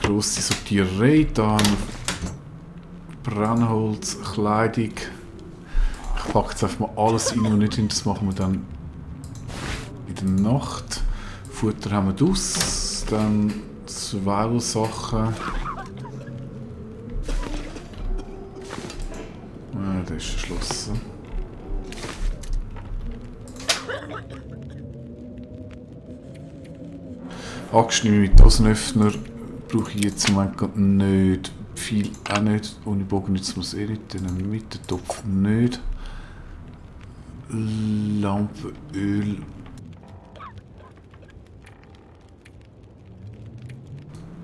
grosse Sortiererei. Da haben wir Brennholz, Kleidung. Ich packe jetzt einfach mal alles rein und nicht hin. Das machen wir dann in der Nacht. Futter haben wir draus. Dann Survival-Sachen. Der ist verschlossen. Angstschnüre mit Dosenöffner brauche ich jetzt im Moment nicht. Viel auch nicht. Ohne Bogen nützt man es eh nicht. Den mit dem Topf nicht. Lampe, Öl.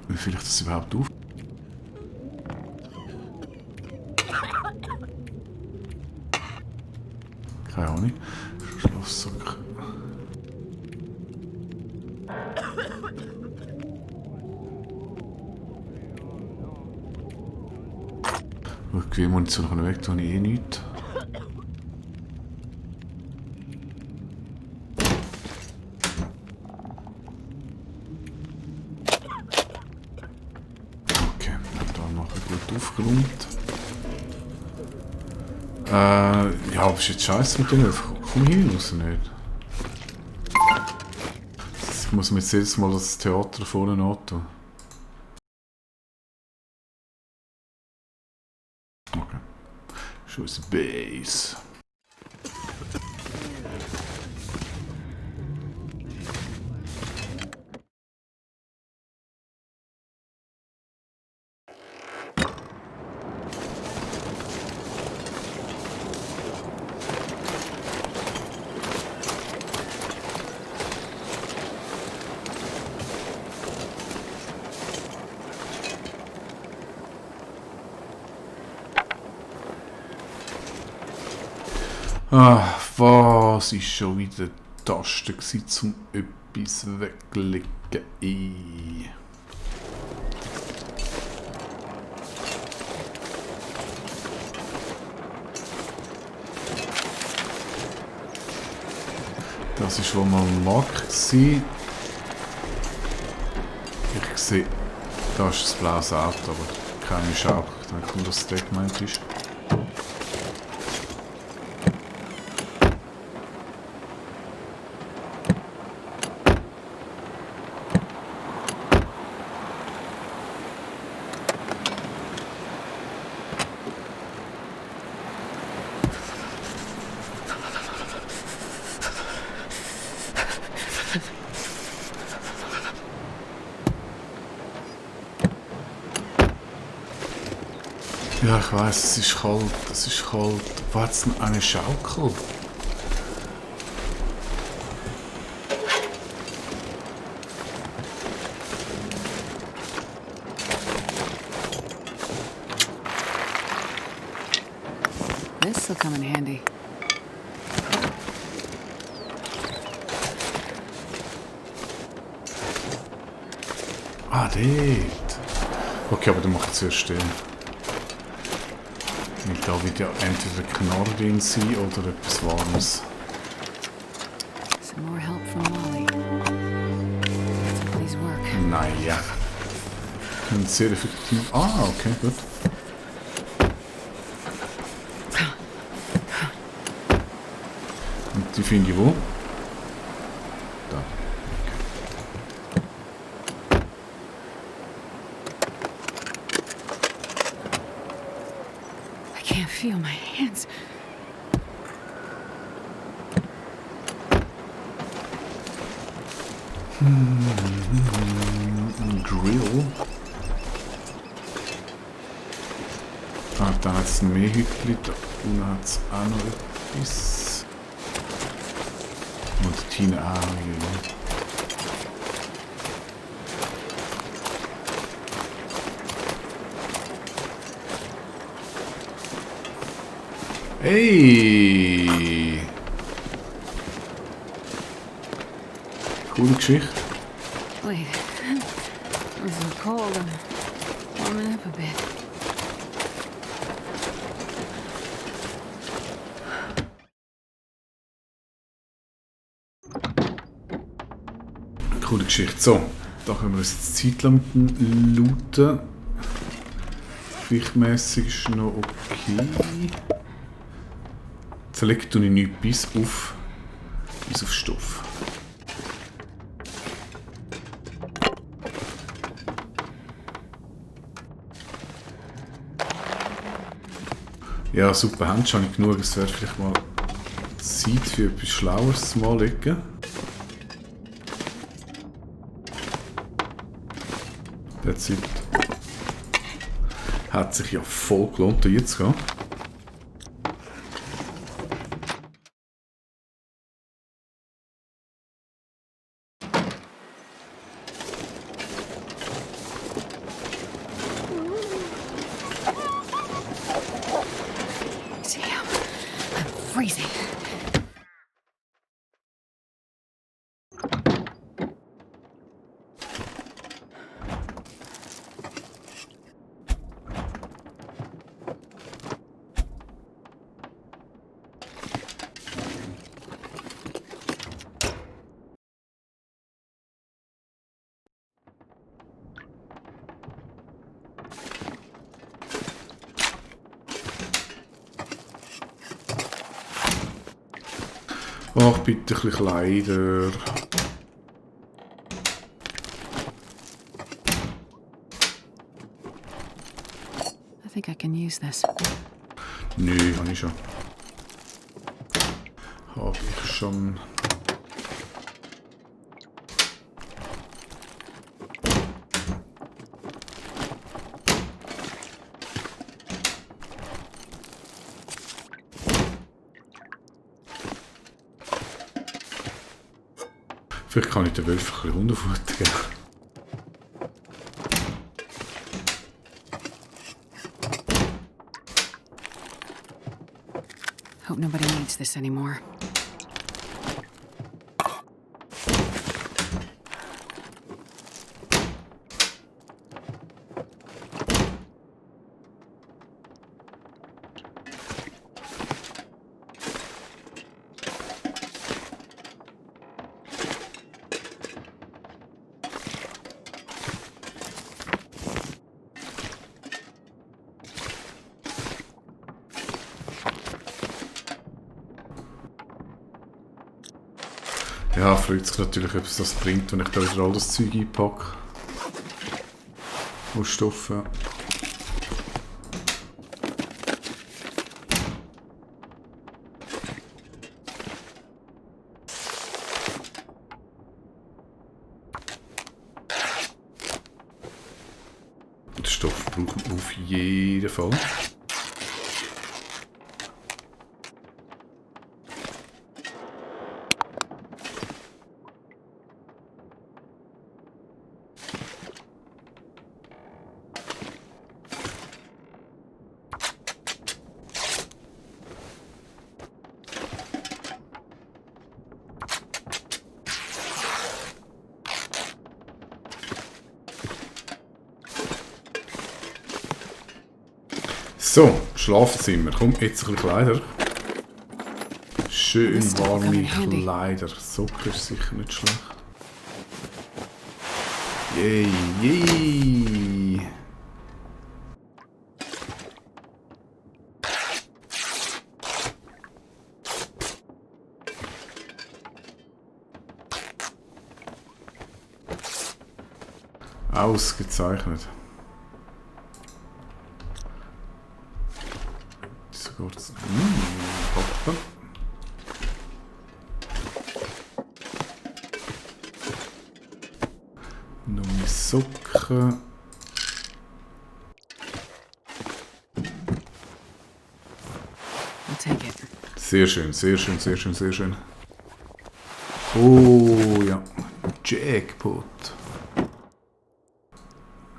Wie fülle ich das überhaupt auf? Keine Ahnung. Schlafsack. Wie Munition kann ich weg, tue ich eh nichts. Okay, dann nachher gut aufgeräumt. Ja, aber ist jetzt scheiße mit den Öfen. Komm hier raus, nicht? Ich muss mir jetzt jedes Mal das Theater vorne antun. Okay. Schon unsere Base. Ah, was ist schon wieder die Taste zum etwas weglegen? Das ist, wo man mag sein. Ich sehe, da ist das blaues Auto, aber keine Schau. Ich denke, dass das gemeint ist. Ja, ich weiß, es ist kalt, es ist kalt. Wo hat es denn eine Schaukel? This'll come in handy. Ah, dort. Okay, aber dann macht es zuerst den. Da wird ja entweder Knorr drin sein oder etwas Warmes. Some more help from Molly. Please work. Naja. Und sehr effektiv. Ah, okay, gut. Und die finde ich wo? Da. I can't feel my hands. Grill. Ah, dann hat es mehr Hütchen. Da unten hat es auch noch etwas. Und die Tine auch. Ja. Hey! Coole Geschichte. Wait. I'm so cold. I'm warming up a bit. Coole Geschichte. So, Da können wir uns jetzt Zeit lang mit dem Looten. Gewichtmässig ist noch okay. Zerlegt tue ich nichts bis auf Stoff. Ja, super, haben schon genug. Es wäre vielleicht mal Zeit für etwas Schlaueres zu mal legen. Der Zeit hat sich ja voll gelohnt, hier zu gehen. Damn, I'm freezing. Ach, bitte ein bisschen Kleider. I think I can use this. Nö, habe ich schon. Habe ich schon. Vielleicht kann ich den Wölfen ein bisschen Hundefutter geben. Hope nobody needs this anymore. Ja, freut sich natürlich, ob es das bringt, wenn ich da wieder all das Zeug einpacke. Aus Stoffen. Den Stoff brauchen wir auf jeden Fall. So, Schlafzimmer. Komm, jetzt ein bisschen Kleider. Schön warme Kleider. Socken ist sicher nicht schlecht. Yay, yay! Ausgezeichnet. Kurz. Hoppen. Neue Socken. I'll take it. Sehr schön, sehr schön, sehr schön, sehr schön. Oh ja. Jackpot.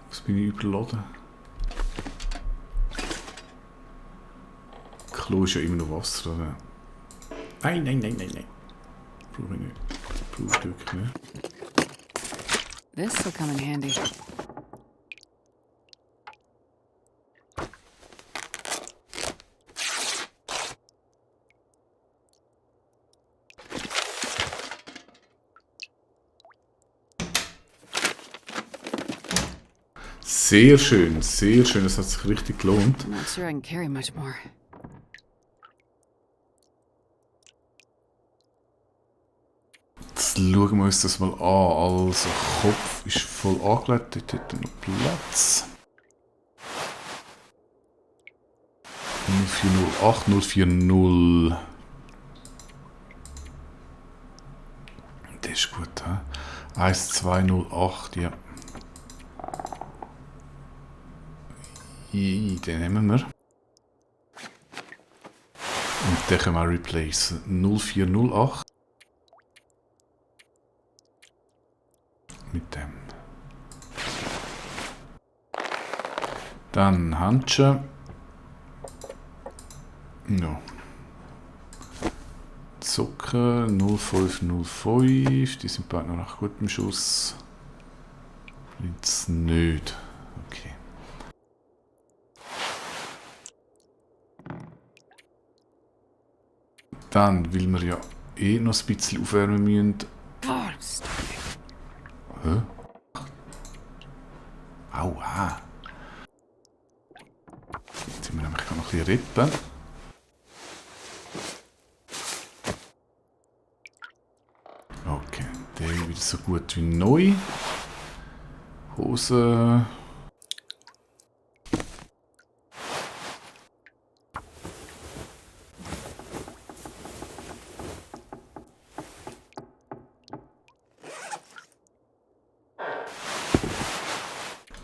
Was bin ich überladen? Klo ist ja immer noch Wasser, oder? Nein, nein, nein, nein, nein. Brauche ich nicht. Brauche ich wirklich nicht. This will come in handy. Sehr schön, sehr schön. Das hat sich richtig gelohnt. I'm not sure I can carry much more. Jetzt schauen wir uns das mal an. Also, Kopf ist voll angelegt. Dort hat er noch Platz. 0408, 040. Das ist gut, hä? 1208, ja. Den nehmen wir. Und den können wir auch replacen. 0408. Mit dem. Dann Handschuhe. Ja. Zucker 0505. Die sind beide noch nach gutem Schuss. Jetzt nicht. Okay. Dann, weil wir ja eh noch ein bisschen aufwärmen müssen. God, stop it. Hä? Aua. Jetzt sind wir nämlich noch ein bisschen rippen. Okay, der wieder so gut wie neu. Hose.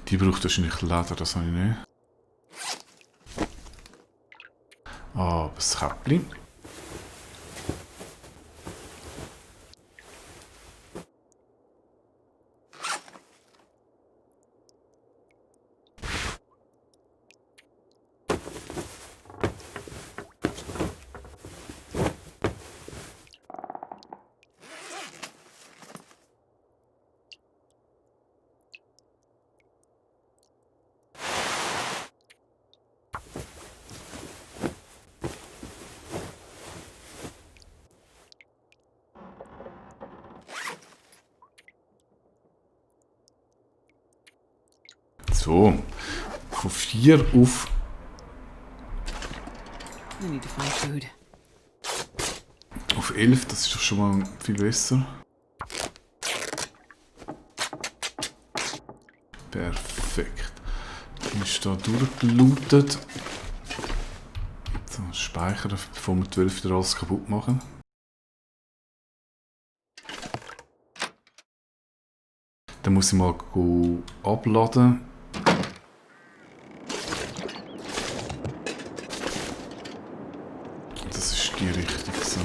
Die braucht wahrscheinlich Leder, das habe ich nicht. Ah, aber das Käppli. So, von 4 auf... I need to find food. Auf 11, das ist doch schon mal viel besser. Perfekt. Dann ist da durchgelootet. So, speichern, bevor wir 12 wieder alles kaputt machen. Dann muss ich mal abladen. Das ist die Richtung so.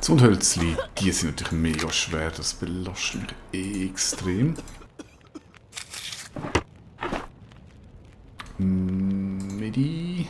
Zundhölzli, die sind natürlich mega schwer, das belastet mich extrem. Medi.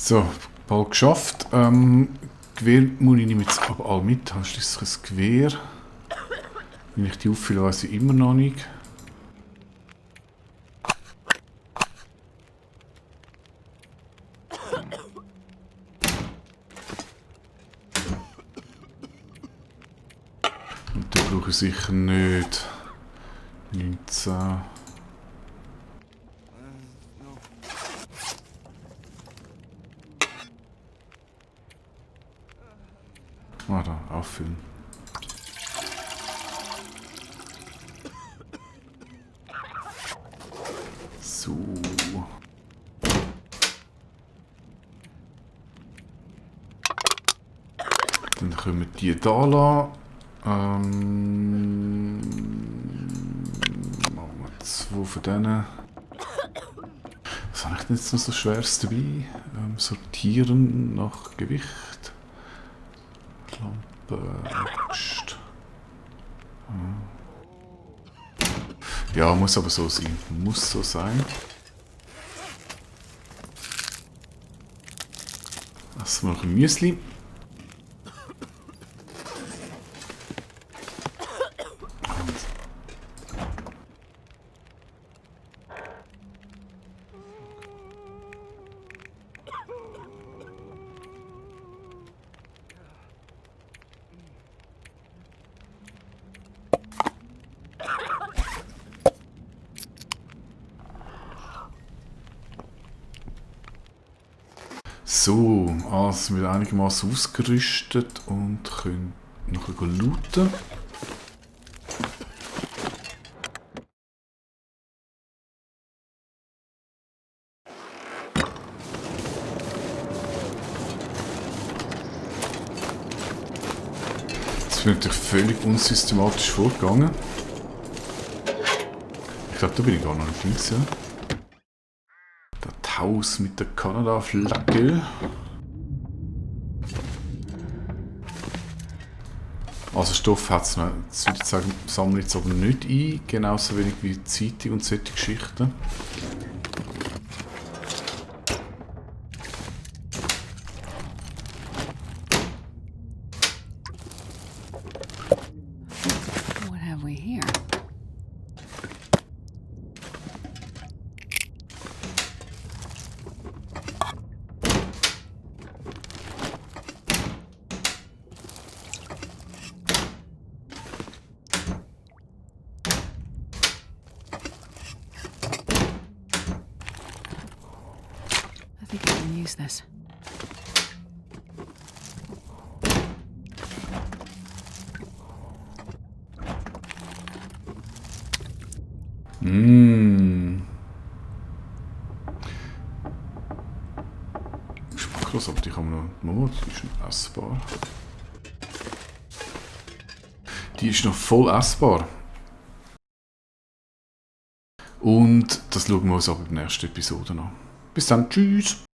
So, bald geschafft. Gewehrmuni nehme ich jetzt aber alle mit. Hast du ein Gewehr? Wenn ich die auffülle, weiß ich immer noch nicht. Und den brauche ich sicher nicht. 19. Ah, da, auffüllen. So. Dann können wir die da lassen. Machen wir 2 von denen. Was habe ich denn jetzt noch so Schweres dabei? Sortieren nach Gewicht. Lampe, Axt. Ja, muss aber so sein. Muss so sein. Lassen wir noch ein Müsli. So, also wir einigermaßen ausgerüstet und können noch looten. Jetzt bin ich natürlich völlig unsystematisch vorgegangen. Ich glaube, da bin ich gar noch nicht links, ja. Das Haus mit der Kanada-Flagge. Also Stoff hat es noch. Jetzt würde ich sagen, sammle ich jetzt aber nicht ein. Genauso wenig wie Zeitung und solche Geschichten. What have we here? I think I can use this. Krass, aber die kann man noch... Die ist noch essbar. Die ist noch voll essbar. Und das schauen wir uns aber in der nächsten Episode an. Bis dann, tschüss!